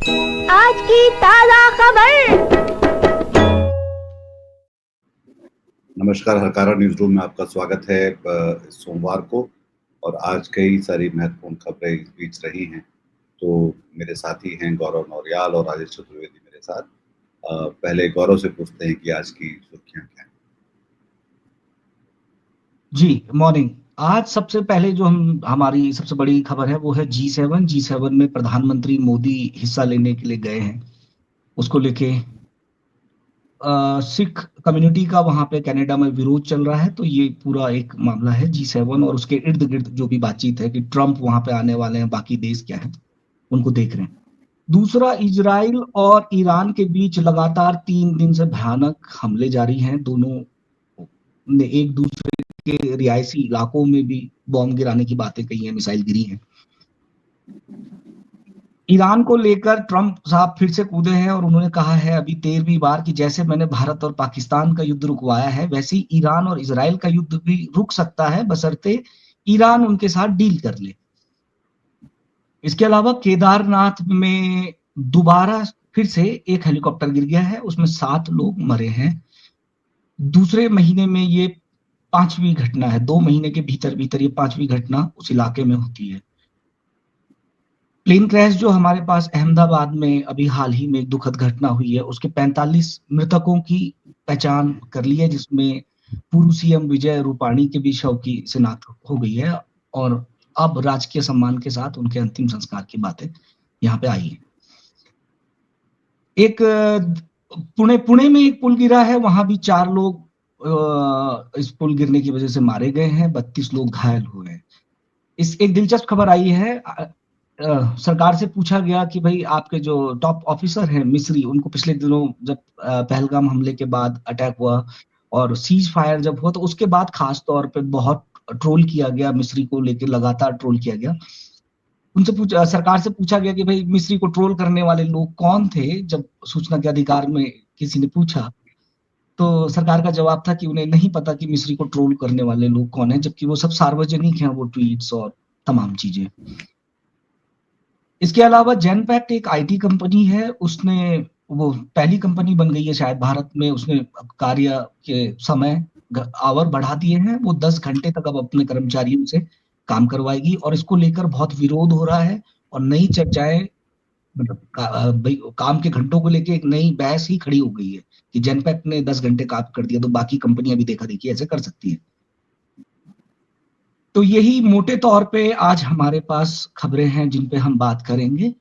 आज की ताजा खबर। नमस्कार, हरकारा न्यूज रूम में आपका स्वागत है। सोमवार को और आज कई सारी महत्वपूर्ण खबरें इस बीच रही हैं। तो मेरे साथी हैं गौरव नौरियाल और राजेश चतुर्वेदी मेरे साथ। पहले गौरव से पूछते हैं कि आज की सुर्खियां क्या हैं। जी मॉर्निंग। आज सबसे पहले जो हमारी सबसे बड़ी खबर है वो है G7 में प्रधानमंत्री मोदी हिस्सा लेने के लिए गए हैं। उसको लेके सिख कम्युनिटी का वहां पे कनाडा में विरोध चल रहा है। तो ये पूरा एक मामला है G7 और उसके इर्द गिर्द जो भी बातचीत है कि ट्रम्प वहां पे आने वाले हैं, बाकी देश क्या है उनको देख रहे हैं। दूसरा, इजराइल और ईरान के बीच लगातार 3 दिन से भयानक हमले जारी हैं। दोनों ने एक दूसरे के रिहायशी इलाकों में भी बॉम्ब गिराने की बातें कही हैं, मिसाइल गिरी हैं। ईरान को लेकर ट्रंप साहब फिर से कूदे हैं और उन्होंने कहा है अभी 13वीं बार कि जैसे मैंने भारत और पाकिस्तान का युद्ध रुकवाया है वैसे ही ईरान और इजराइल का युद्ध भी रुक सकता है, बशर्ते ईरान उनके साथ डील कर ले। इसके अलावा केदारनाथ में दोबारा फिर से एक हेलीकॉप्टर गिर गया है, उसमें 7 लोग मरे हैं। दूसरे महीने में ये 5वीं घटना है। 2 महीने के भीतर भीतर ये 5वीं घटना उस इलाके में होती है। प्लेन क्रैश जो हमारे पास अहमदाबाद में अभी हाल ही में एक दुखद घटना हुई है, उसके 45 मृतकों की पहचान कर ली है, जिसमें पूर्व सीएम विजय रूपाणी के भी शव की शिनाख्त हो गई है और अब राजकीय सम्मान के साथ उनके अंतिम संस्कार की बातें यहाँ पे आई है। एक पुणे में एक पुल गिरा है, वहां भी 4 लोग इस पुल गिरने की वजह से मारे गए हैं, 32 लोग घायल हुए हैं। इस एक दिलचस्प खबर आई है। सरकार से पूछा गया कि भाई आपके जो टॉप ऑफिसर हैं मिस्री, उनको पिछले दिनों जब पहलगाम हमले के बाद अटैक हुआ और सीज फायर जब हुआ तो उसके बाद खास तौर पे बहुत ट्रोल किया गया, मिस्री को लेकर लगातार ट्रोल किया गया। सरकार से पूछा गया कि भाई मिस्री को ट्रोल करने वाले लोग कौन थे। जब सूचना के अधिकार में किसी ने पूछा तो सरकार का जवाब था कि उन्हें नहीं पता कि मिस्री को ट्रोल करने वाले लोग कौन है, जबकि वो सब सार्वजनिक हैं, वो ट्वीट्स और तमाम चीजें। इसके अलावा जेनपैक्ट एक आईटी कंपनी है, उसने वो पहली कंपनी बन गई है शायद भारत में, उसने कार्य के समय आवर बढ़ा दिए हैं। वो 10 घंटे तक अब अपने कर्मचारियों से काम करवाएगी और इसको लेकर बहुत विरोध हो रहा है और नई चर्चाएं, मतलब काम के घंटों को लेके एक नई बहस ही खड़ी हो गई है कि जेनपैक्ट ने 10 घंटे काम कर दिया तो बाकी कंपनियां भी देखा देखी ऐसे कर सकती है। तो यही मोटे तौर पे आज हमारे पास खबरें हैं जिन पे हम बात करेंगे।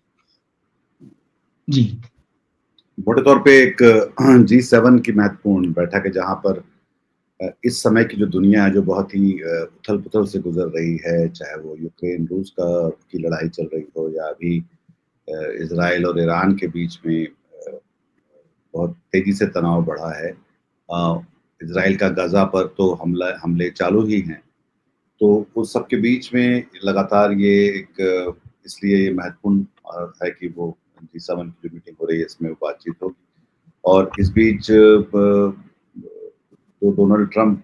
जी मोटे तौर पे एक G7 की महत्वपूर्ण बैठक है जहां पर इस समय की जो दुनिया है जो बहुत ही उथल पुथल से गुजर रही है, चाहे वो यूक्रेन रूस की लड़ाई चल रही हो या अभी इजराइल और ईरान के बीच में बहुत तेजी से तनाव बढ़ा है। इजराइल का गजा पर तो हमले चालू ही हैं। तो उस सब के बीच में लगातार ये एक इसलिए ये महत्वपूर्ण है कि वो G7 की जो मीटिंग हो रही है इसमें बातचीत होगी। और इस बीच तो डोनाल्ड ट्रंप,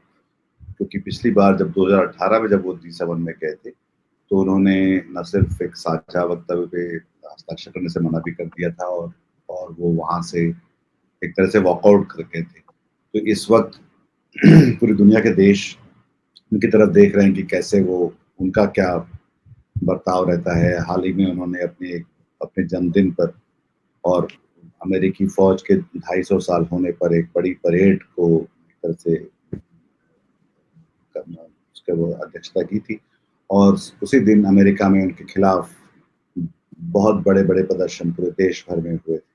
क्योंकि पिछली बार जब 2018 में जब वो G7 में गए थे तो उन्होंने न सिर्फ एक साझा वक्तव्य पे हस्ताक्षर करने से मना भी कर दिया था और वो वहां से एक तरह से वॉकआउट कर गए थे। तो इस वक्त पूरी दुनिया के देश उनकी तरफ देख रहे हैं कि कैसे वो उनका क्या बर्ताव रहता है। हाल ही में उन्होंने अपने जन्मदिन पर और अमेरिकी फौज के 250 साल होने पर एक बड़ी परेड को एक तरह से करना उसके वो अध्यक्षता की थी और उसी दिन अमेरिका में उनके खिलाफ बहुत बड़े बड़े प्रदर्शन पूरे देश भर में हुए थे।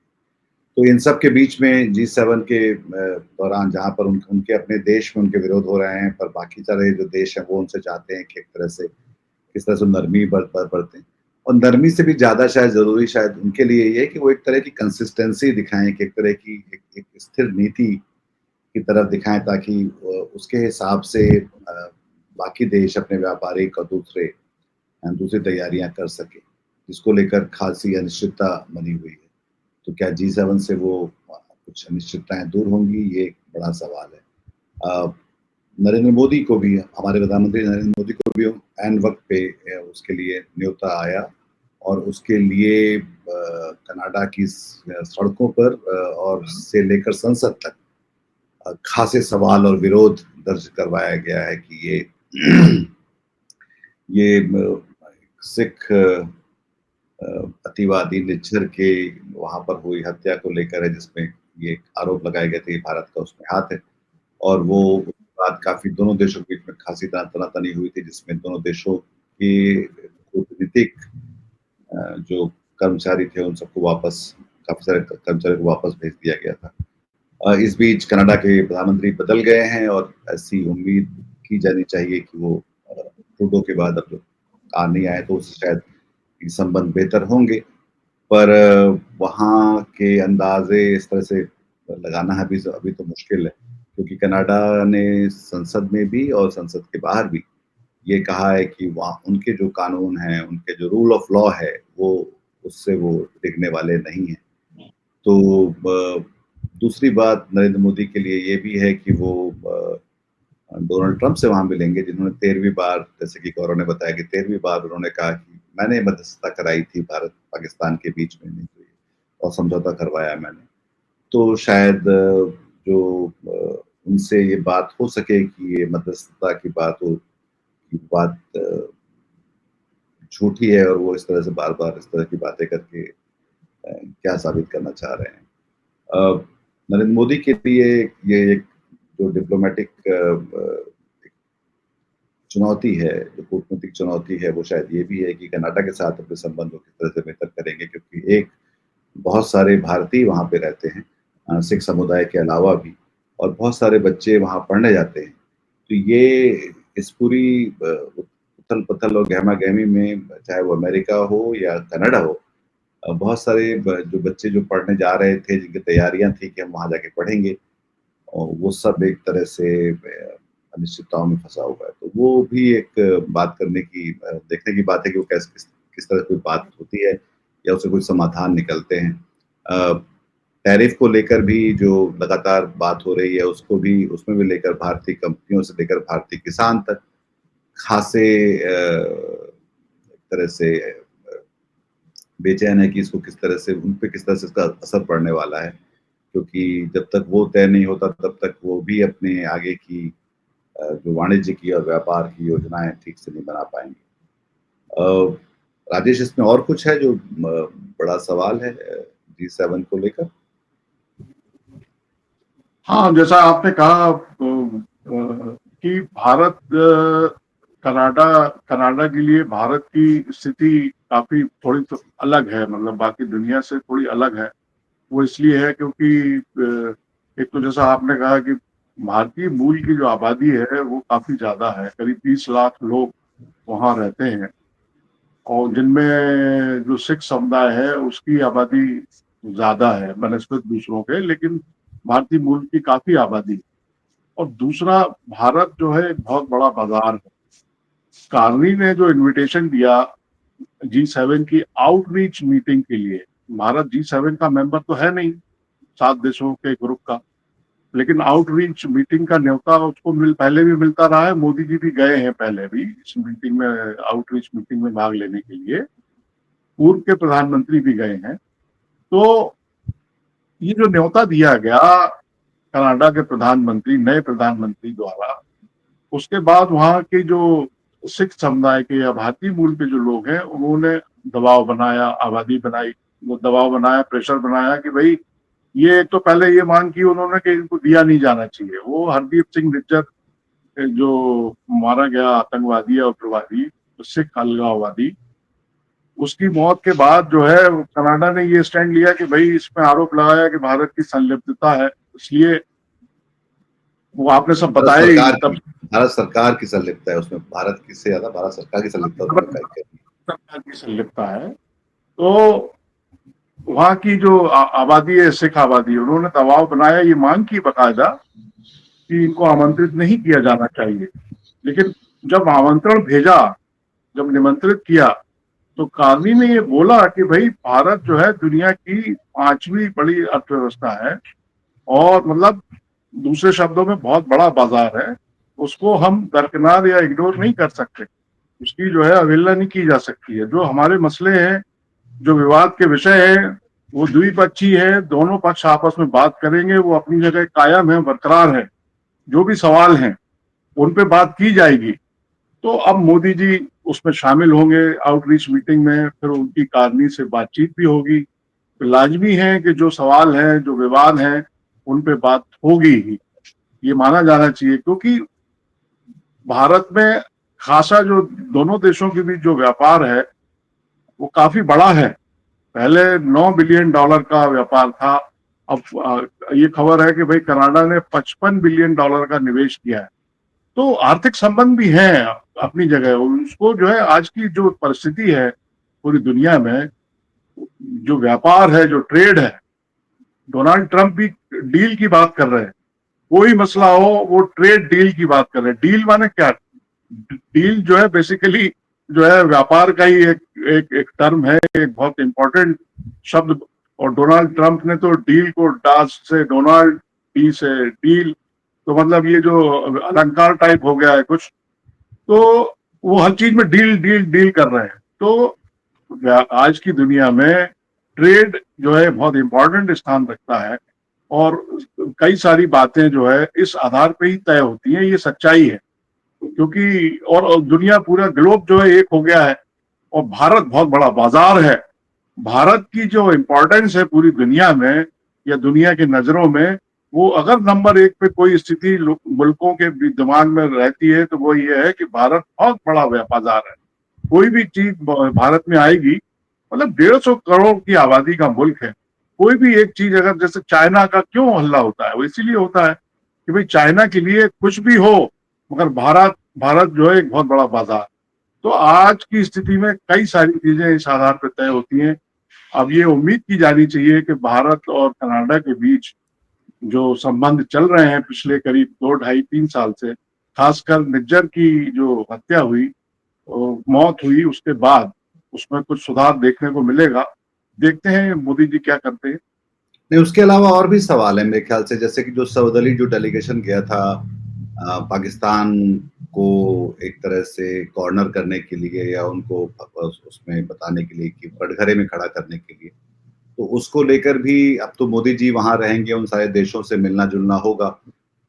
तो इन सब के बीच में G7 के दौरान जहाँ पर उनके अपने देश में उनके विरोध हो रहे हैं, पर बाकी सारे जो देश हैं वो उनसे चाहते हैं कि एक तरह से किस तरह से नरमी बरतें। और नरमी से भी ज़्यादा शायद ज़रूरी शायद उनके लिए ये है कि वो एक तरह की कंसिस्टेंसी दिखाएं, कि एक तरह की एक स्थिर नीति की तरफ दिखाएं, ताकि उसके हिसाब से बाकी देश अपने व्यापारिक और दूसरी तैयारियां कर सके, जिसको लेकर खासी अनिश्चितता बनी हुई है। तो क्या G7 से वो कुछ अनिश्चितताएं दूर होंगी, ये एक बड़ा सवाल है। नरेंद्र मोदी को भी, हमारे प्रधानमंत्री नरेंद्र मोदी को भी ऐन वक्त पे उसके लिए न्योता आया और उसके लिए कनाडा की सड़कों पर और से लेकर संसद तक खासे सवाल और विरोध दर्ज करवाया गया है कि ये सिख अतिवादी निज्जर के वहाँ पर हुई हत्या को लेकर है, जिसमें ये आरोप लगाए गए थे कि भारत का उसमें हाथ है। और वो उसके बाद काफ़ी दोनों देशों के बीच में खासी तनातनी हुई थी, जिसमें दोनों देशों के कूटनीतिक जो कर्मचारी थे उन सबको वापस, काफ़ी सारे कर्मचारियों को वापस भेज दिया गया था। इस बीच कनाडा के प्रधानमंत्री बदल गए हैं और ऐसी उम्मीद की जानी चाहिए कि वो ट्रूडो के बाद अब जो आ नहीं आए तो उससे शायद ये संबंध बेहतर होंगे। पर वहाँ के अंदाजे इस तरह से लगाना है अभी तो मुश्किल है, क्योंकि कनाडा ने संसद में भी और संसद के बाहर भी ये कहा है कि वहाँ उनके जो कानून हैं, उनके जो रूल ऑफ लॉ है, वो उससे वो डिगने वाले नहीं हैं। तो दूसरी बात नरेंद्र मोदी के लिए ये भी है कि वो डोनाल्ड ट्रंप से वहाँ मिलेंगे, जिन्होंने 13वीं बार, जैसे कि गौरव ने बताया कि 13वीं बार उन्होंने कहा कि मैंने मध्यस्थता कराई थी भारत पाकिस्तान के बीच में, नहीं हुई और समझौता करवाया मैंने। तो शायद जो उनसे ये बात हो सके कि ये मध्यस्थता की बात झूठी है और वो इस तरह से बार-बार इस तरह की बातें करके क्या साबित करना चाह रहे हैं। नरेंद्र मोदी के लिए ये एक जो डिप्लोमेटिक चुनौती है, जो कूटनीतिक चुनौती है, वो शायद ये भी है कि कनाडा के साथ अपने संबंधों किस तरह से बेहतर करेंगे, क्योंकि एक बहुत सारे भारतीय वहाँ पे रहते हैं, सिख समुदाय के अलावा भी, और बहुत सारे बच्चे वहाँ पढ़ने जाते हैं। तो ये इस पूरी उथल-पुथल और गहमा-गहमी में, चाहे वो अमेरिका हो या कनाडा हो, बहुत सारे जो बच्चे जो पढ़ने जा रहे थे, जिनकी तैयारियां थी कि हम वहाँ जाके पढ़ेंगे, और वो सब एक तरह से अनिश्चितताओं में फंसा हुआ है। तो वो भी एक बात करने की, देखने की बात है कि वो किस तरह कोई बात होती है या उससे कोई समाधान निकलते हैं। टैरिफ को लेकर भी जो लगातार बात हो रही है, उसमें भी लेकर भारतीय कंपनियों से लेकर भारतीय किसान तक खासे एक तरह से बेचैन है कि इसको किस तरह से, उन पे किस तरह से इसका असर पड़ने वाला है, क्योंकि जब तक वो तय नहीं होता तब तक वो भी अपने आगे की जो वाणिज्य की और व्यापार की योजनाएं ठीक से नहीं बना पाएंगे। राजेश, इसमें और कुछ है जो बड़ा सवाल है G7 को लेकर? हाँ, जैसा आपने कहा कि भारत कनाडा के लिए भारत की स्थिति काफी थोड़ी तो अलग है, मतलब बाकी दुनिया से थोड़ी अलग है। वो इसलिए है क्योंकि एक तो जैसा आपने कहा कि भारतीय मूल की जो आबादी है वो काफी ज्यादा है, करीब 30 लाख लोग वहाँ रहते हैं, और जिनमें जो सिख समुदाय है उसकी आबादी ज्यादा है बनस्पत दूसरों के, लेकिन भारतीय मूल की काफी आबादी है। और दूसरा, भारत जो है एक बहुत बड़ा बाजार है। कार्नी ने जो इनविटेशन दिया G7 की आउटरीच मीटिंग के लिए, भारत G7 का मेंबर तो है नहीं, 7 देशों के ग्रुप का, लेकिन आउटरीच मीटिंग का न्योता उसको पहले भी मिलता रहा है। मोदी जी भी गए हैं पहले भी इस मीटिंग में, आउटरीच मीटिंग में भाग लेने के लिए, पूर्व के प्रधानमंत्री भी गए हैं। तो ये जो न्योता दिया गया कनाडा के प्रधानमंत्री, नए प्रधानमंत्री द्वारा, उसके बाद वहाँ के जो सिख समुदाय के या भारतीय मूल के जो लोग हैं उन्होंने दबाव बनाया, आबादी बनाई, वो दबाव बनाया, प्रेशर बनाया कि भाई ये, तो पहले ये मांग की उन्होंने कि इनको दिया नहीं जाना चाहिए। वो हरदीप सिंह निज्जर जो मारा गया आतंकवादी है, उग्रवादी, सिख अलगाववादी, उसकी मौत के बाद जो है कनाडा ने ये स्टैंड लिया कि भाई इसमें आरोप लगाया कि भारत की संलिप्तता है, इसलिए वो आपने सब बताया। भारत सरकार की संलिप्तता है उसमें, भारत की से ज्यादा भारत सरकार की संलिप्तता है। तो वहाँ की जो आबादी है, सिख आबादी, उन्होंने दबाव बनाया, ये मांग की बाकायदा कि इनको आमंत्रित नहीं किया जाना चाहिए। लेकिन जब आमंत्रण भेजा, जब निमंत्रित किया, तो कार्नी ने ये बोला कि भाई भारत जो है दुनिया की 5वीं बड़ी अर्थव्यवस्था है, और मतलब दूसरे शब्दों में बहुत बड़ा बाजार है, उसको हम दरकिनार या इग्नोर नहीं कर सकते, उसकी जो है अवहेलना नहीं की जा सकती है। जो हमारे मसले हैं जो विवाद के विषय है वो द्विपक्षीय है, दोनों पक्ष आपस में बात करेंगे, वो अपनी जगह कायम है, बरकरार है। जो भी सवाल हैं उन पे बात की जाएगी। तो अब मोदी जी उसमें शामिल होंगे आउटरीच मीटिंग में, फिर उनकी कारनी से बातचीत भी होगी। तो लाजमी है कि जो सवाल हैं, जो विवाद हैं, उन पे बात होगी ही, ये माना जाना चाहिए। क्योंकि भारत में खासा जो दोनों देशों के बीच जो व्यापार है वो काफी बड़ा है। पहले $9 बिलियन का व्यापार था। अब ये खबर है कि भाई कनाडा ने $55 बिलियन का निवेश किया है। तो आर्थिक संबंध भी हैं अपनी जगह। उसको जो है आज की जो परिस्थिति है पूरी दुनिया में, जो व्यापार है, जो ट्रेड है, डोनाल्ड ट्रंप भी डील की बात कर रहे हैं। कोई मसला हो वो ट्रेड डील की बात कर रहे हैं। डील माने क्या? डील जो है बेसिकली जो है व्यापार का ही एक टर्म है, एक बहुत इंपॉर्टेंट शब्द। और डोनाल्ड ट्रंप ने तो डील को डास से डोनाल्ड, डी से डील, तो मतलब ये जो अलंकार टाइप हो गया है कुछ। तो वो हर चीज में डील डील डील कर रहे हैं। तो आज की दुनिया में ट्रेड जो है बहुत इंपॉर्टेंट स्थान रखता है। और कई सारी बातें जो है इस आधार पे ही तय होती हैं, ये सच्चाई है। क्योंकि और दुनिया पूरा ग्लोब जो है एक हो गया है, और भारत बहुत बड़ा बाजार है। भारत की जो इम्पोर्टेंस है पूरी दुनिया में या दुनिया की नजरों में, वो अगर नंबर 1 पे कोई स्थिति मुल्कों के दिमाग में रहती है तो वो ये है कि भारत बहुत बड़ा बाजार है। कोई भी चीज भारत में आएगी, मतलब 150 करोड़ की आबादी का मुल्क है। कोई भी एक चीज अगर, जैसे चाइना का क्यों हल्ला होता है, वो इसीलिए होता है कि भाई चाइना के लिए कुछ भी हो, मगर भारत भारत जो है एक बहुत बड़ा बाजार। तो आज की स्थिति में कई सारी चीजें इस आधार पर तय होती हैं। अब ये उम्मीद की जानी चाहिए कि भारत और कनाडा के बीच जो संबंध चल रहे हैं पिछले करीब 2, ढाई, 3 साल से, खासकर निज्जर की जो हत्या हुई, मौत हुई, उसके बाद उसमें कुछ सुधार देखने को मिलेगा। देखते हैं मोदी जी क्या करते हैं। नहीं, उसके अलावा और भी सवाल है मेरे ख्याल से, जैसे कि जो सर्वदलीय जो डेलीगेशन गया था पाकिस्तान को एक तरह से कॉर्नर करने के लिए या उनको उसमें बताने के लिए कि कटघरे में खड़ा करने के लिए, तो उसको लेकर भी अब तो मोदी जी वहां रहेंगे, उन सारे देशों से मिलना जुलना होगा,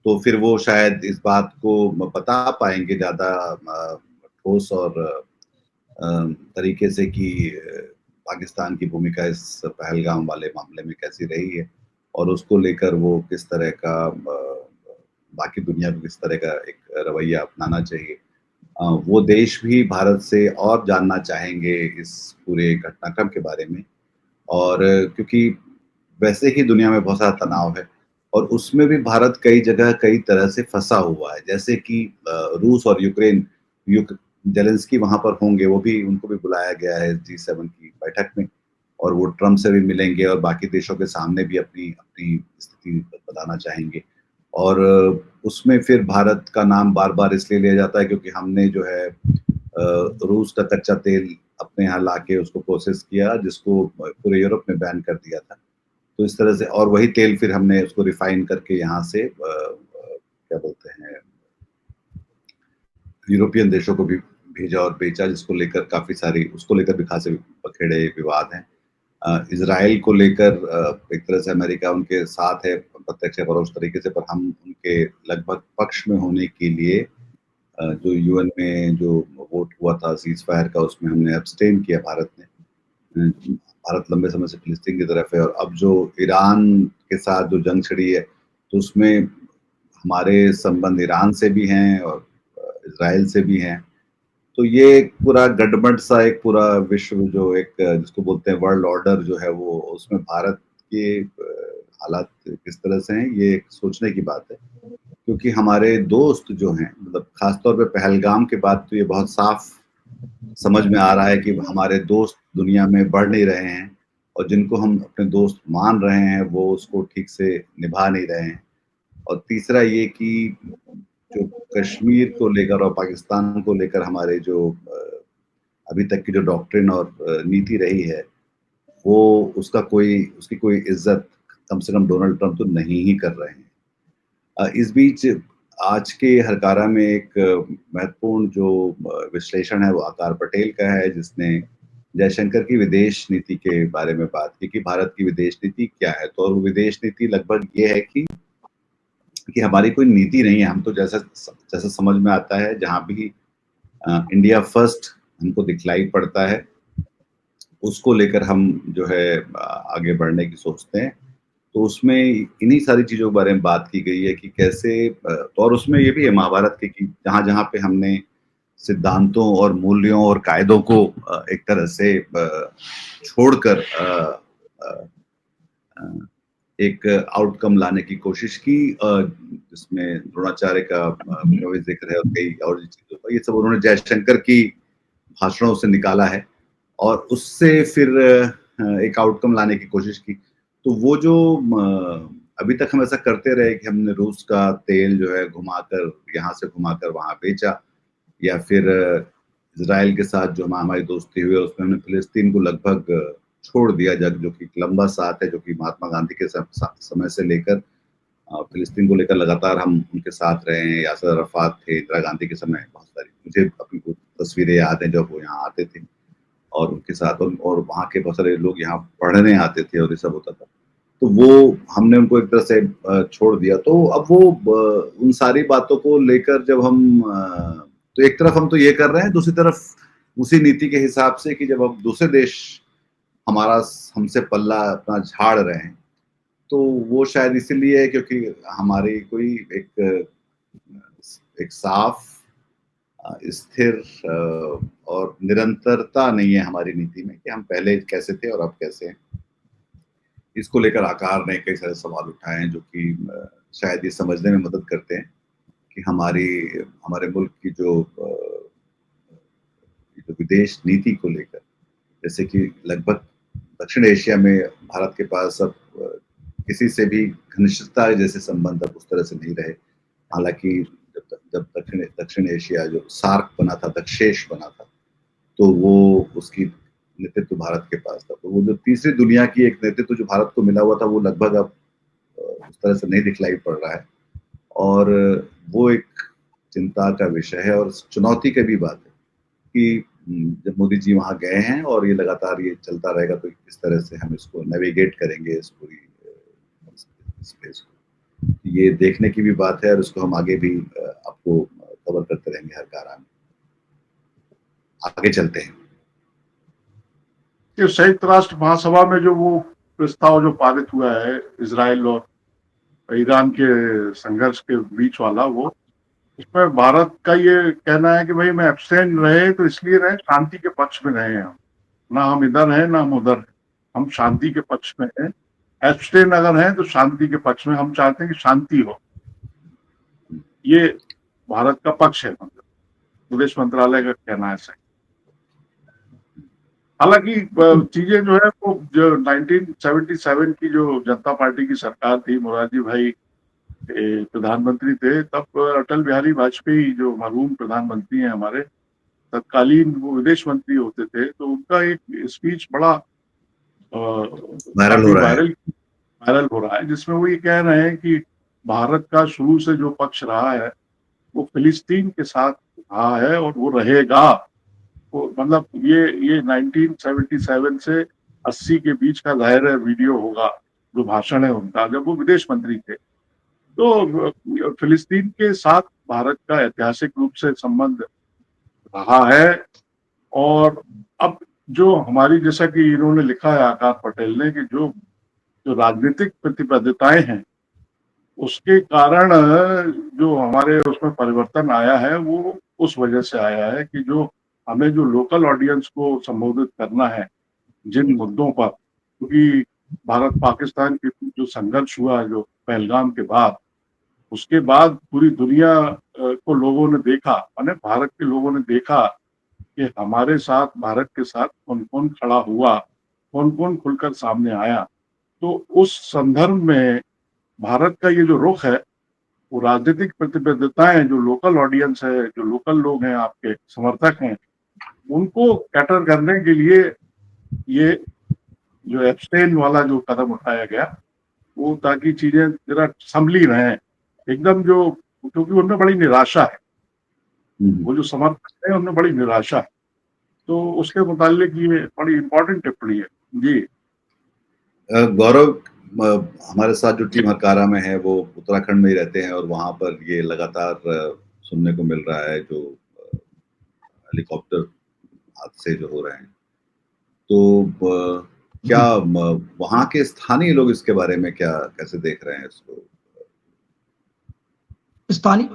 तो फिर वो शायद इस बात को बता पाएंगे ज्यादा ठोस और तरीके से कि पाकिस्तान की भूमिका इस पहलगाम वाले मामले में कैसी रही है, और उसको लेकर वो किस तरह का बाकी दुनिया को किस तरह का एक रवैया अपनाना चाहिए। वो देश भी भारत से और जानना चाहेंगे इस पूरे घटनाक्रम के बारे में। और क्योंकि वैसे ही दुनिया में बहुत सारा तनाव है, और उसमें भी भारत कई जगह कई तरह से फंसा हुआ है, जैसे कि रूस और यूक्रेन। जेलेंस्की वहां पर होंगे, वो भी, उनको भी बुलाया गया है G7 की बैठक में, और वो ट्रम्प से भी मिलेंगे और बाकी देशों के सामने भी अपनी अपनी स्थिति बताना चाहेंगे। और उसमें फिर भारत का नाम बार बार इसलिए लिया जाता है क्योंकि हमने जो है रूस का कच्चा तेल अपने यहाँ लाके उसको प्रोसेस किया, जिसको पूरे यूरोप में बैन कर दिया था। तो इस तरह से, और वही तेल फिर हमने उसको रिफाइन करके यहाँ से क्या बोलते हैं, यूरोपियन देशों को भी भेजा और बेचा, जिसको लेकर काफी सारी, उसको लेकर भी खासे पखेड़े विवाद हैं। इजराइल को लेकर एक तरह से अमेरिका उनके साथ है प्रत्यक्ष या परोक्ष तरीके से, पर हम उनके लगभग पक्ष में होने के लिए जो यूएन में जो वोट हुआ था सीज फायर का, उसमें हमने अब्सटेन किया भारत ने। भारत लंबे समय से फिलिस्तीन की तरफ है, और अब जो ईरान के साथ जो जंग छिड़ी है, तो उसमें हमारे संबंध ईरान से भी हैं और इजराइल से भी हैं। तो ये एक पूरा गड़बड़ सा, एक पूरा विश्व जो एक जिसको बोलते हैं वर्ल्ड ऑर्डर जो है, वो उसमें भारत के हालात किस तरह से हैं, ये एक सोचने की बात है। क्योंकि हमारे दोस्त जो हैं, मतलब खासतौर पे पहलगाम के बाद तो ये बहुत साफ समझ में आ रहा है कि हमारे दोस्त दुनिया में बढ़ नहीं रहे हैं, और जिनको हम अपने दोस्त मान रहे हैं वो उसको ठीक से निभा नहीं रहे हैं। और तीसरा ये कि जो कश्मीर को लेकर और पाकिस्तान को लेकर हमारे जो अभी तक की जो डॉक्ट्रिन और नीति रही है, वो उसकी कोई इज्जत कम से कम डोनाल्ड ट्रंप तो नहीं ही कर रहे हैं। इस बीच आज के हरकारा में एक महत्वपूर्ण जो विश्लेषण है वो आकार पटेल का है, जिसने जयशंकर की विदेश नीति के बारे में बात की कि भारत की विदेश नीति क्या है। तो और विदेश नीति लगभग ये है कि हमारी कोई नीति नहीं है। हम तो जैसा जैसा समझ में आता है, जहाँ भी इंडिया फर्स्ट हमको दिखलाई पड़ता है, उसको लेकर हम जो है आगे बढ़ने की सोचते हैं। तो उसमें इन्हीं सारी चीज़ों के बारे में बात की गई है कि कैसे तो और उसमें ये भी है महाभारत के कि जहाँ-जहाँ पे हमने सिद्धांतों और मूल्यों और कायदों को एक तरह से छोड़कर एक आउटकम लाने की कोशिश की, जिसमें द्रोणाचार्य का भी ज़िक्र है और कई और चीज़ों का। ये सब उन्होंने जयशंकर की भाषणों से निकाला है और उससे फिर एक आउटकम लाने की कोशिश की। तो वो जो अभी तक हम ऐसा करते रहे कि हमने रूस का तेल जो है घुमाकर यहाँ से घुमाकर वहाँ बेचा, या फिर इज़राइल के साथ जो हमारी दोस्ती हुई उसमें हमने फिलिस्तीन को लगभग छोड़ दिया, जो कि एक लंबा साथ है, जो कि महात्मा गांधी के समय से लेकर फिलिस्तीन को लेकर लगातार हम उनके साथ रहे हैं। यासर अराफात थे, इंदिरा गांधी के समय बहुत सारी मुझे अपनी तस्वीरें याद हैं जब वो यहाँ आते थे और उनके साथ और वहाँ के बहुत सारे लोग यहाँ पढ़ने आते थे और ये सब होता था। तो वो हमने उनको एक तरह से छोड़ दिया। तो अब वो उन सारी बातों को लेकर जब हम तो एक तरफ हम तो ये कर रहे हैं, दूसरी तरफ उसी नीति के हिसाब से कि जब अब दूसरे देश हमसे पल्ला अपना झाड़ रहे हैं, तो वो शायद इसीलिए है क्योंकि हमारी कोई एक साफ स्थिर और निरंतरता नहीं है हमारी नीति में कि हम पहले कैसे थे और अब कैसे हैं। इसको लेकर आकार ने कई सारे सवाल उठाए हैं जो कि शायद ये समझने में मदद करते हैं कि हमारे मुल्क की जो विदेश नीति को लेकर, जैसे कि लगभग दक्षिण एशिया में भारत के पास अब किसी से भी घनिष्ठता जैसे संबंध अब उस तरह से नहीं रहे। हालांकि जब दक्षिण एशिया जो सार्क बना था, दक्षेश बना था, तो वो उसकी नेतृत्व भारत के पास था। तो वो जो तीसरी दुनिया की एक नेतृत्व जो भारत को मिला हुआ था, वो लगभग अब उस तरह से नहीं दिखलाई पड़ रहा है और वो एक चिंता का विषय है और चुनौती की भी बात है कि जब मोदी जी वहाँ गए हैं और ये लगातार ये चलता रहेगा तो किस तरह से हम इसको नेविगेट करेंगे, इस पूरी स्पेस को। ये देखने की भी बात है और उसको हम आगे भी आपको कवर करते रहेंगे हर कारा में। आगे चलते हैं। संयुक्त राष्ट्र महासभा में जो वो प्रस्ताव जो पारित हुआ है इजराइल और ईरान के संघर्ष के बीच वाला, वो इसमें भारत का ये कहना है कि भाई मैं एब्सटेन रहे तो इसलिए रहे शांति के पक्ष में रहे हम, ना हम इधर हैं ना हम उधर हैं, हम शांति के पक्ष में हैं। एब्सटेन अगर हैं तो शांति के पक्ष में, हम चाहते हैं कि शांति हो। ये भारत का पक्ष है, मतलब विदेश मंत्रालय का कहना है सही। हालांकि चीजें जो है वो जो 1977 की जो जनता पार्टी की सरकार थी, मोरारजी भाई प्रधानमंत्री थे, तब अटल बिहारी वाजपेयी जो मरहूम प्रधानमंत्री हैं हमारे, तत्कालीन वो विदेश मंत्री होते थे, तो उनका एक स्पीच बड़ा वायरल हो रहा है जिसमें वो ये कह रहे हैं कि भारत का शुरू से जो पक्ष रहा है वो फिलिस्तीन के साथ रहा है और वो रहेगा। तो मतलब ये 1977 से 80 के बीच का जाहिर है वीडियो होगा जो भाषण है उनका, जब वो विदेश मंत्री थे। तो फिलिस्तीन के साथ भारत का ऐतिहासिक रूप से संबंध रहा है। और अब जो हमारी, जैसा कि इन्होंने लिखा है आकाश पटेल ने, कि जो राजनीतिक प्रतिबद्धताएं हैं उसके कारण जो हमारे उसमें परिवर्तन आया है वो उस वजह से आया है कि जो हमें जो लोकल ऑडियंस को संबोधित करना है जिन मुद्दों पर, क्योंकि भारत पाकिस्तान के जो संघर्ष हुआ जो पहलगाम के बाद, उसके बाद पूरी दुनिया को लोगों ने देखा, माने भारत के लोगों ने देखा कि हमारे साथ, भारत के साथ कौन कौन खड़ा हुआ, कौन कौन खुलकर सामने आया। तो उस संदर्भ में भारत का ये जो रुख है, वो राजनीतिक प्रतिबद्धताएं, जो लोकल ऑडियंस है, जो लोकल लोग हैं, आपके समर्थक हैं, उनको कैटर करने के लिए ये जो एब्सटेन वाला जो कदम उठाया गया, वो ताकि चीजें जरा संभली रहें एकदम, जो क्योंकि उनमें बड़ी निराशा है, वो जो समर्थक है उनमें बड़ी निराशा है। तो उसके मुतालिक ये बड़ी इंपॉर्टेंट टिप्पणी है जी। गौरव, हमारे साथ जो टीम हकारा में है वो उत्तराखंड में ही रहते हैं और वहां पर ये लगातार सुनने को मिल रहा है जो हेलीकॉप्टर हादसे जो हो रहे हैं। तो क्या वहां के स्थानीय लोग इसके बारे में क्या कैसे देख रहे हैं इसको? स्थानीय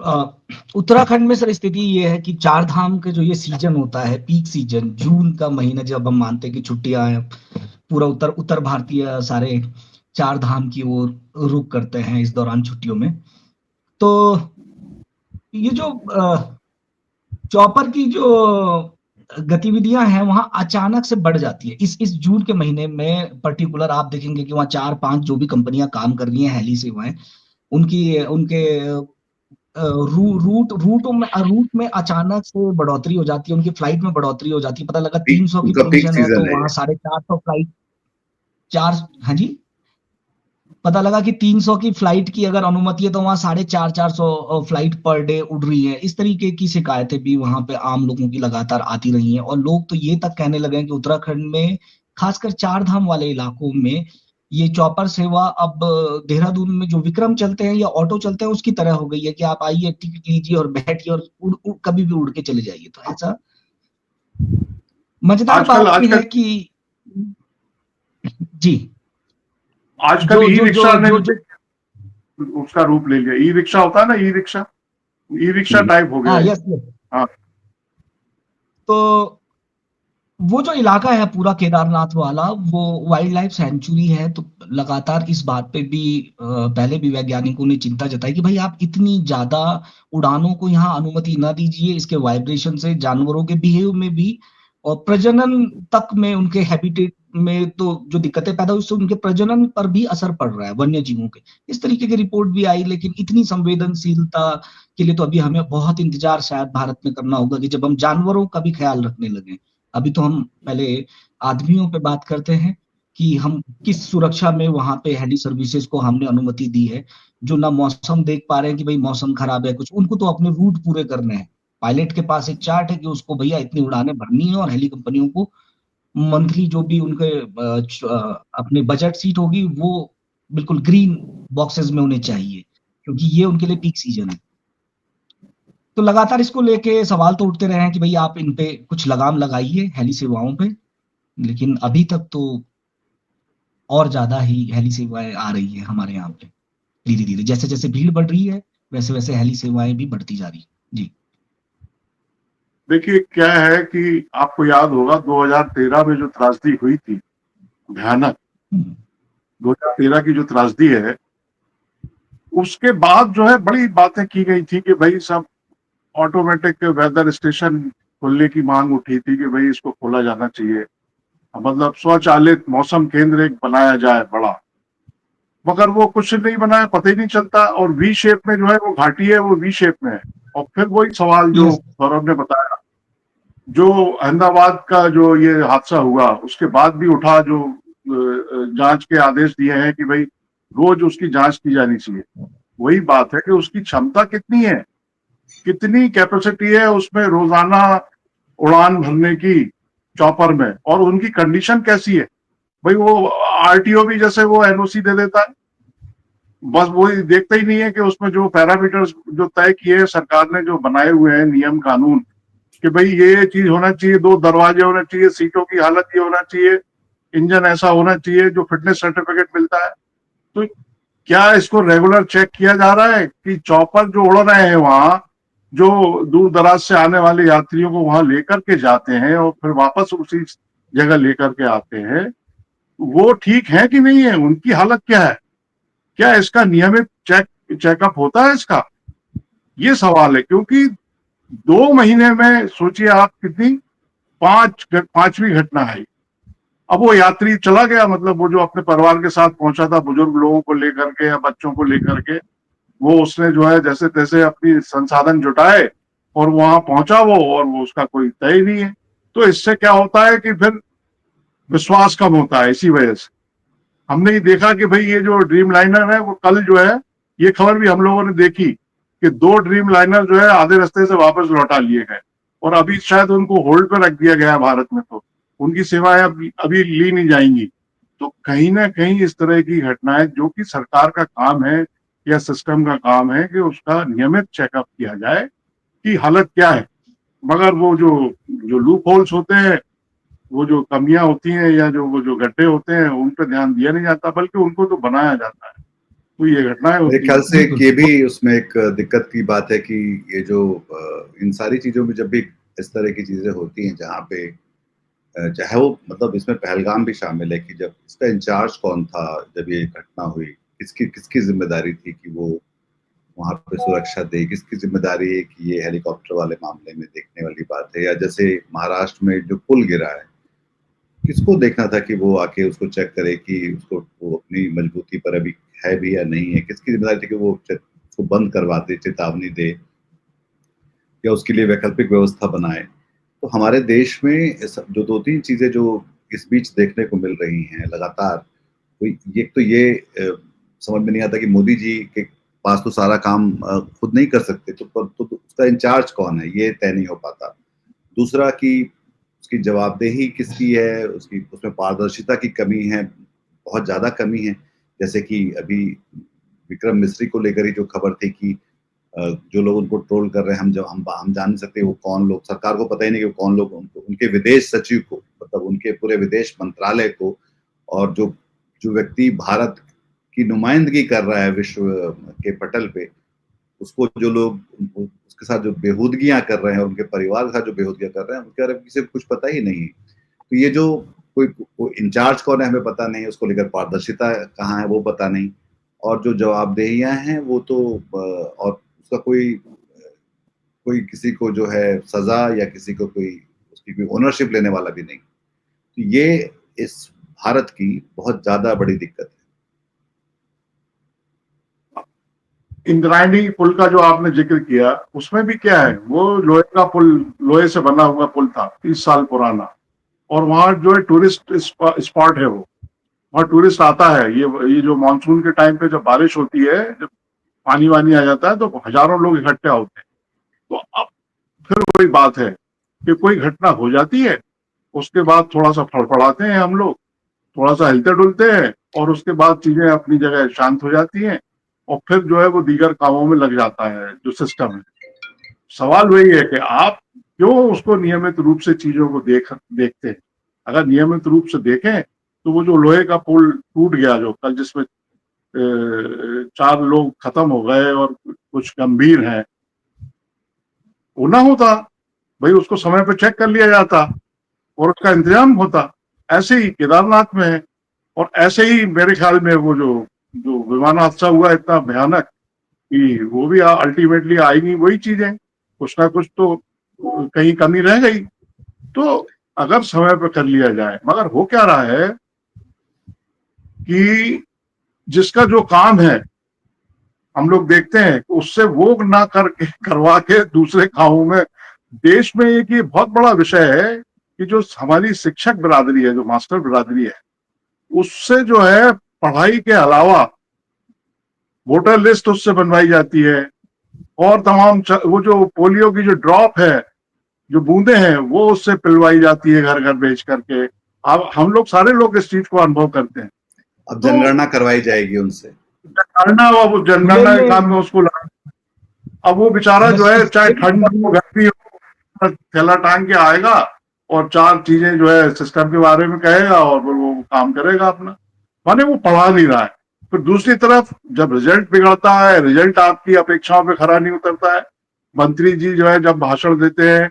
उत्तराखंड में सर स्थिति ये है कि चार धाम के जो ये सीजन होता है, पीक सीजन, जून का महीना, जब हम मानते हैं कि छुट्टियां हैं, पूरा उत्तर भारतीय सारे चार धाम की ओर रुख करते हैं इस दौरान छुट्टियों में। तो ये जो चॉपर की जो गतिविधियां हैं वहां अचानक से बढ़ जाती है इस जून के महीने में पर्टिकुलर। आप देखेंगे कि वहां 4-5 जो भी कंपनियां काम कर रही हैं हेली सेवाएं, उनकी उनके रूट में अचानक से बढ़ोतरी हो जाती है, उनकी फ्लाइट में बढ़ोतरी हो जाती है। पता लगा 300 की उनका पीक परमिशन है तो सीजन है वहां ये। 450 फ्लाइट, हाँ जी, पता लगा कि 300 की फ्लाइट की अगर अनुमति है तो वहां 450 फ्लाइट पर डे उड़ रही है। इस तरीके की शिकायतें भी वहां पे आम लोगों की लगातार आती रही हैं और लोग तो ये तक कहने लगे हैं कि उत्तराखंड में खासकर चार धाम वाले इलाकों में ये चॉपर सेवा अब देहरादून में जो विक्रम चलते हैं या ऑटो चलते हैं उसकी तरह हो गई है कि आप आइए, टिकट लीजिए और बैठिए और कभी भी उड़ के चले जाइए। तो ऐसा मजेदार आजकल बात ये है आजकल कि जी, आजकल जो ई जो जो रिक्शा ने जो जो उसका रूप ले लिया। ई रिक्शा होता है ना, ई रिक्शा टाइप हो गया हाँ, है। Yes yes. हाँ, तो वो जो इलाका है पूरा केदारनाथ वाला, वो वाइल्ड लाइफ सेंचुरी है। तो लगातार इस बात पे भी पहले भी वैज्ञानिकों ने चिंता जताई कि भाई आप इतनी ज्यादा उड़ानों को यहाँ अनुमति ना दीजिए। इसके वाइब्रेशन से जानवरों के बिहेव में भी और प्रजनन तक में, उनके हैबिटेट में तो जो दिक्कतें पैदा हुई उससे उनके प्रजनन पर भी असर पड़ रहा है वन्य जीवों के। इस तरीके की रिपोर्ट भी आई। लेकिन इतनी संवेदनशीलता के लिए तो अभी हमें बहुत इंतजार शायद भारत में करना होगा कि जब हम जानवरों का भी ख्याल रखने लगे। अभी तो हम पहले आदमियों पे बात करते हैं कि हम किस सुरक्षा में वहां पे हेली सर्विसेज को हमने अनुमति दी है, जो ना मौसम देख पा रहे हैं कि भाई मौसम खराब है कुछ, उनको तो अपने रूट पूरे करने हैं। पायलट के पास एक चार्ट है कि उसको भैया इतनी उड़ानें भरनी है और हेली कंपनियों को मंथली जो भी उनके अपने बजट सीट होगी वो बिल्कुल ग्रीन बॉक्सेस में उन्हें चाहिए, क्योंकि ये उनके लिए पीक सीजन है। तो लगातार इसको लेके सवाल तो उठते रहे हैं कि भाई आप इन पे कुछ लगाम लगाइए हेली सेवाओं पे। लेकिन अभी तक तो और ज्यादा ही हेली सेवाएं आ रही है हमारे यहाँ पे। धीरे धीरे जैसे जैसे भीड़ बढ़ रही है वैसे वैसे हेली सेवाएं भी बढ़ती जा रही है जी। देखिए क्या है कि आपको याद होगा 2013 में जो त्रासदी हुई थी, भयानक, 2013 की जो त्रासदी है, उसके बाद जो है बड़ी बातें की गई थी कि भाई सब ऑटोमेटिक वेदर स्टेशन खोलने की मांग उठी थी कि भाई इसको खोला जाना चाहिए, मतलब स्वचालित मौसम केंद्र एक बनाया जाए बड़ा। मगर वो कुछ नहीं बनाया, पता ही नहीं चलता। और वी शेप में जो है वो घाटी है, वो वी शेप में है। और फिर वही सवाल जो यस। सौरभ ने बताया, जो अहमदाबाद का जो ये हादसा हुआ उसके बाद भी उठा, जो जांच के आदेश दिए हैं कि भाई रोज उसकी जांच की जानी चाहिए। वही बात है कि उसकी क्षमता कितनी है, कितनी कैपेसिटी है उसमें रोजाना उड़ान भरने की चॉपर में, और उनकी कंडीशन कैसी है। भाई वो आरटीओ भी जैसे वो एनओसी दे देता है, बस वो देखता ही नहीं है कि उसमें जो पैरामीटर्स जो तय किए सरकार ने, जो बनाए हुए हैं नियम कानून, कि भाई ये चीज होना चाहिए, 2 दरवाजे होना चाहिए, सीटों की हालत ये होना चाहिए, इंजन ऐसा होना चाहिए, जो फिटनेस सर्टिफिकेट मिलता है। तो क्या इसको रेगुलर चेक किया जा रहा है कि चॉपर जो उड़ रहे हैं वहां, जो दूर दराज से आने वाले यात्रियों को वहां लेकर के जाते हैं और फिर वापस उसी जगह लेकर के आते हैं, वो ठीक है कि नहीं है, उनकी हालत क्या है, क्या इसका नियमित चेकअप होता है इसका, ये सवाल है। क्योंकि 2 महीने में सोचिए आप कितनी, पांचवी घटना है। अब वो यात्री चला गया, मतलब वो जो अपने परिवार के साथ पहुंचा था, बुजुर्ग लोगों को लेकर के या बच्चों को लेकर के, वो उसने जो है जैसे तैसे अपनी संसाधन जुटाए और वहां पहुंचा वो, और वो उसका कोई तय ही नहीं है। तो इससे क्या होता है कि फिर विश्वास कम होता है। इसी वजह से हमने ही देखा कि भाई ये जो ड्रीम लाइनर है, वो कल जो है, ये खबर भी हम लोगों ने देखी कि 2 ड्रीम लाइनर जो है आधे रास्ते से वापस लौटा लिए गए, और अभी शायद उनको होल्ड पर रख दिया गया है भारत में, तो उनकी सेवाएं अभी ली नहीं जाएंगी। तो कहीं ना कहीं इस तरह की घटनाएं, जो कि सरकार का काम है या सिस्टम का काम है कि उसका नियमित चेकअप किया जाए कि हालत क्या है, मगर वो जो जो लूप होल्स होते हैं, वो जो कमियां होती हैं या जो वो जो गड्ढे होते हैं, उन पर ध्यान दिया नहीं जाता, बल्कि उनको तो बनाया जाता है। तो ये घटनाएं मेरे होती ख्याल हैं। से बिल्कुल। ये भी उसमें एक दिक्कत की बात है कि ये जो इन सारी चीजों में जब भी इस तरह की चीजें होती हैं जहाँ पे चाहे वो मतलब इसमें पहलगाम भी शामिल है कि जब इसका इंचार्ज कौन था, जब ये घटना हुई, किसकी किसकी जिम्मेदारी थी कि वो वहां पे सुरक्षा दे, किसकी जिम्मेदारी है कि ये हेलीकॉप्टर वाले मामले में देखने वाली बात है, या जैसे महाराष्ट्र में जो पुल गिरा है, किसको देखना था कि वो आके उसको चेक करे कि उसको वो अपनी मजबूती पर अभी है भी या नहीं है, किसकी जिम्मेदारी थी कि वो उसको बंद करवा दे, चेतावनी दे या उसके लिए वैकल्पिक व्यवस्था बनाए। तो हमारे देश में जो दो तीन चीजें जो इस बीच देखने को मिल रही हैं लगातार, तो ये समझ में नहीं आता कि मोदी जी के पास तो सारा काम खुद नहीं कर सकते, तो उसका इंचार्ज कौन है ये तय नहीं हो पाता। दूसरा कि उसकी जवाबदेही किसकी है, उसकी उसमें पारदर्शिता की कमी है, बहुत ज्यादा कमी है। जैसे कि अभी विक्रम मिस्री को लेकर ही जो खबर थी कि जो लोग उनको ट्रोल कर रहे हैं, हम जान नहीं सकते वो कौन लोग, सरकार को पता ही नहीं कि वो कौन लोग, उनके विदेश सचिव को, मतलब उनके पूरे विदेश मंत्रालय को, और जो जो व्यक्ति भारत की नुमाइंदगी कर रहा है विश्व के पटल पे, उसको जो लोग उसके साथ जो बेहूदगियां कर रहे हैं, उनके परिवार के साथ जो बेहूदगियां कर रहे हैं, उनके बारे में किसी को कुछ पता ही नहीं। तो ये जो कोई इंचार्ज कौन है हमें पता नहीं, उसको लेकर पारदर्शिता कहाँ है वो पता नहीं, और जो जवाबदेहियां हैं वो तो और उसका कोई कोई किसी को जो है सजा या किसी को कोई उसकी कोई ओनरशिप लेने वाला भी नहीं। तो ये इस भारत की बहुत ज्यादा बड़ी दिक्कत है। इंद्रायणी पुल का जो आपने जिक्र किया, उसमें भी क्या है, वो लोहे का पुल, लोहे से बना हुआ पुल था, 30 साल पुराना, और वहां जो है टूरिस्ट स्पॉट है, वो वहाँ टूरिस्ट आता है। ये जो मानसून के टाइम पे जब बारिश होती है, जब पानी वानी आ जाता है, तो हजारों लोग इकट्ठे होते हैं। तो अब फिर वही बात है कि कोई घटना हो जाती है, उसके बाद थोड़ा सा फड़फड़ाते हैं हम लोग, थोड़ा सा हिलते डुलते हैं, और उसके बाद चीजें अपनी जगह शांत हो जाती हैं, और फिर जो है वो दीगर कामों में लग जाता है जो सिस्टम है। सवाल वही है कि आप क्यों उसको नियमित रूप से चीजों को देखते हैं। अगर नियमित रूप से देखें तो वो जो लोहे का पुल टूट गया जो कल, जिसमें 4 लोग खत्म हो गए और कुछ गंभीर हैं, वो ना होता, भाई उसको समय पे चेक कर लिया जाता और उसका इंतजाम होता। ऐसे ही केदारनाथ में है, और ऐसे ही मेरे ख्याल में वो जो जो विमान हादसा हुआ इतना भयानक, कि वो भी अल्टीमेटली आएगी वही चीजें, कुछ ना कुछ तो कहीं कमी रह गई। तो अगर समय पर कर लिया जाए, मगर हो क्या रहा है कि जिसका जो काम है हम लोग देखते हैं, उससे वो ना करके करवा के दूसरे कामों में। देश में एक ये बहुत बड़ा विषय है कि जो हमारी शिक्षक बिरादरी है, जो मास्टर बिरादरी है, उससे जो है पढ़ाई के अलावा वोटर लिस्ट उससे बनवाई जाती है, और तमाम वो जो पोलियो की जो ड्रॉप है, जो बूंदे हैं, वो उससे पिलवाई जाती है घर घर भेज करके। अब हम लोग सारे लोग इस चीज को अनुभव करते हैं। अब तो जनगणना करवाई जाएगी उनसे। जनगणना, वो जनगणना के काम में उसको अब वो बेचारा जो है, चाहे ठंड हो गर्मी हो, थैला टांग के आएगा और 4 चीजें जो है सिस्टम के बारे में कहेगा, और वो काम करेगा अपना, माने वो पढ़ा नहीं रहा है। फिर दूसरी तरफ जब रिजल्ट बिगड़ता है, रिजल्ट आपकी अपेक्षाओं पे खरा नहीं उतरता है, मंत्री जी जो है जब भाषण देते हैं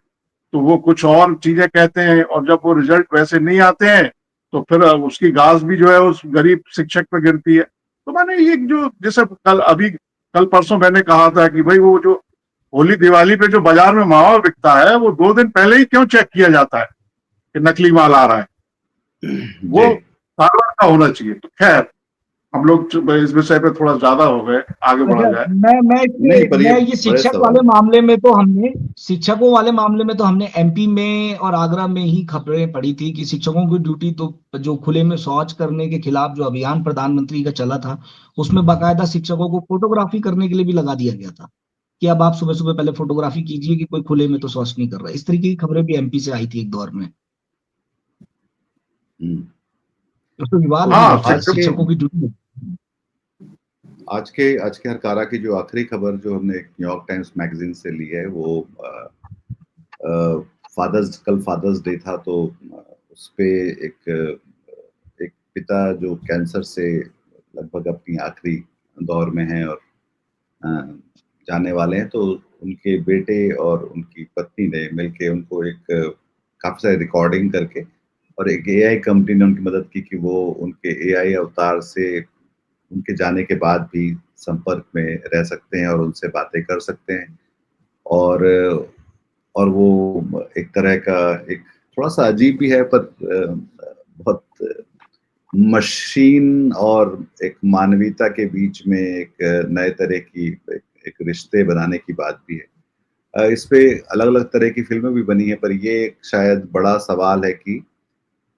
तो वो कुछ और चीजें कहते हैं, और जब वो रिजल्ट वैसे नहीं आते हैं तो फिर उसकी गाज भी जो है उस गरीब शिक्षक पे गिरती है। तो मैंने ये जो, जैसे कल परसों मैंने कहा था कि भाई वो जो होली दिवाली पे जो बाजार में मावा बिकता है, वो 2 दिन पहले ही क्यों चेक किया जाता है कि नकली माल आ रहा है, वो सारा का होना चाहिए। तो खैर, हम लोग इस विषय पे थोड़ा ज्यादा हो गए, आगे बढ़ा जाए। मैं ये शिक्षक वाले मामले में तो हमने शिक्षकों वाले मामले में तो हमने एमपी में और आगरा में ही खबरें पढ़ी थी कि शिक्षकों की ड्यूटी तो जो खुले में शौच करने के खिलाफ जो अभियान प्रधानमंत्री का चला था, उसमें बाकायदा शिक्षकों को फोटोग्राफी करने के लिए भी लगा दिया गया था कि अब आप सुबह सुबह पहले फोटोग्राफी कीजिए कि कोई खुले में तो शौच नहीं कर रहा है। इस तरीके की खबरें भी एमपी से आई थी एक दौर में। उसमें विवाद भी हाँ, है, शायद आज के शिक्षकों की ड्यूटी। आज के हरकारा की जो आखिरी खबर जो हमने न्यूयॉर्क टाइम्स मैगजीन से ली है वो कल फादर्स डे था, तो उस पे एक पिता जो कैंसर से लगभग अपनी आखिरी दौर में हैं और जाने वाले हैं, तो उनके बेटे और उनकी पत्नी ने मिलके उनको एक काफी सारी रिकॉर्डिंग करके और एक एआई कंपनी ने उनकी मदद की कि वो उनके एआई अवतार से उनके जाने के बाद भी संपर्क में रह सकते हैं और उनसे बातें कर सकते हैं। और वो एक तरह का एक थोड़ा सा अजीब भी है, पर बहुत मशीन और एक मानवीयता के बीच में एक नए तरह की एक रिश्ते बनाने की बात भी है। इस पे अलग अलग तरह की फिल्में भी बनी है, पर ये शायद बड़ा सवाल है कि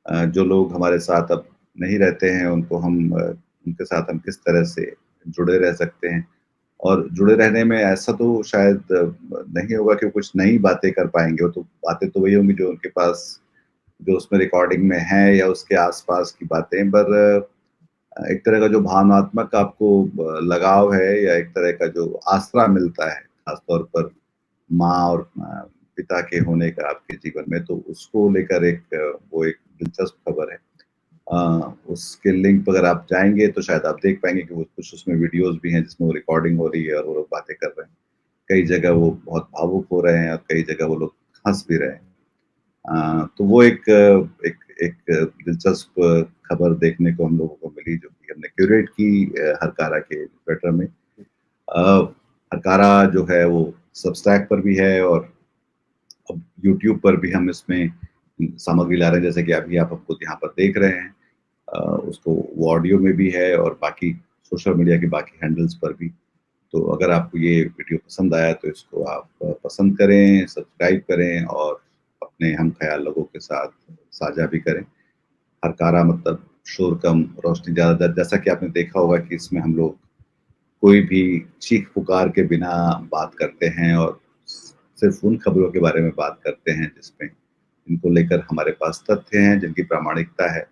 जो लोग हमारे साथ अब नहीं रहते हैं उनके साथ हम किस तरह से जुड़े रह सकते हैं। और जुड़े रहने में ऐसा तो शायद नहीं होगा कि कुछ नई बातें कर पाएंगे, वो तो बातें तो वही होंगी जो उनके पास जो उसमें रिकॉर्डिंग में है या उसके आसपास की बातें। पर एक तरह का जो भावनात्मक आपको लगाव है या एक तरह का जो आसरा मिलता है खासतौर पर माँ और पिता के होने का आपके जीवन में, तो उसको लेकर वो एक दिलचस्प खबर है। उसके लिंक पर अगर आप जाएंगे तो शायद आप देख पाएंगे कि वो कुछ उसमें वीडियोस भी हैं जिसमें वो रिकॉर्डिंग हो रही है और वो लोग बातें कर रहे हैं। कई जगह वो बहुत भावुक हो रहे हैं और कई जगह वो लोग हंस भी रहे हैं। तो वो एक दिलचस्प खबर देखने को हम लोगों को मिली, जो कि हमने क्यूरेट की हरकारा के ट्विटर में। हरकारा जो है वो सबस्टैक पर भी है और अब यूट्यूब पर भी हम इसमें सामग्री ला रहे हैं, जैसे कि अभी आप हमको यहाँ पर देख रहे हैं। उसको वो ऑडियो में भी है और बाकी सोशल मीडिया के बाकी हैंडल्स पर भी। तो अगर आपको ये वीडियो पसंद आया तो इसको आप पसंद करें, सब्सक्राइब करें और अपने हम ख्याल लोगों के साथ साझा भी करें। हरकारा मतलब शोर कम रोशनी ज़्यादा, जैसा कि आपने देखा होगा कि इसमें हम लोग कोई भी चीख पुकार के बिना बात करते हैं और सिर्फ उन खबरों के बारे में बात करते हैं जिसमें इनको लेकर हमारे पास तथ्य हैं, जिनकी प्रामाणिकता है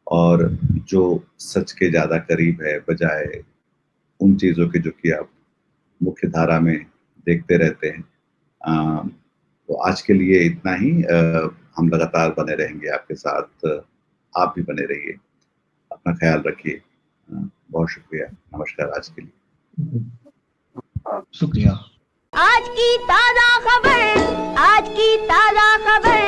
और जो सच के ज़्यादा करीब है, बजाय उन चीज़ों के जो कि आप मुख्य धारा में देखते रहते हैं। तो आज के लिए इतना ही। हम लगातार बने रहेंगे आपके साथ, आप भी बने रहिए, अपना ख्याल रखिए। बहुत शुक्रिया, नमस्कार आज के लिए। शुक्रिया। आज की ताजा खबर, आज की ताजा खबर,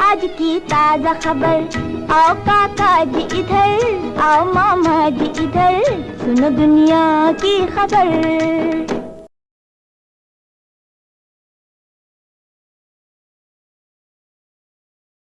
आज की ताजा खबर। आओ काका जी इधर, आओ मामा जी इधर, सुनो दुनिया की खबर।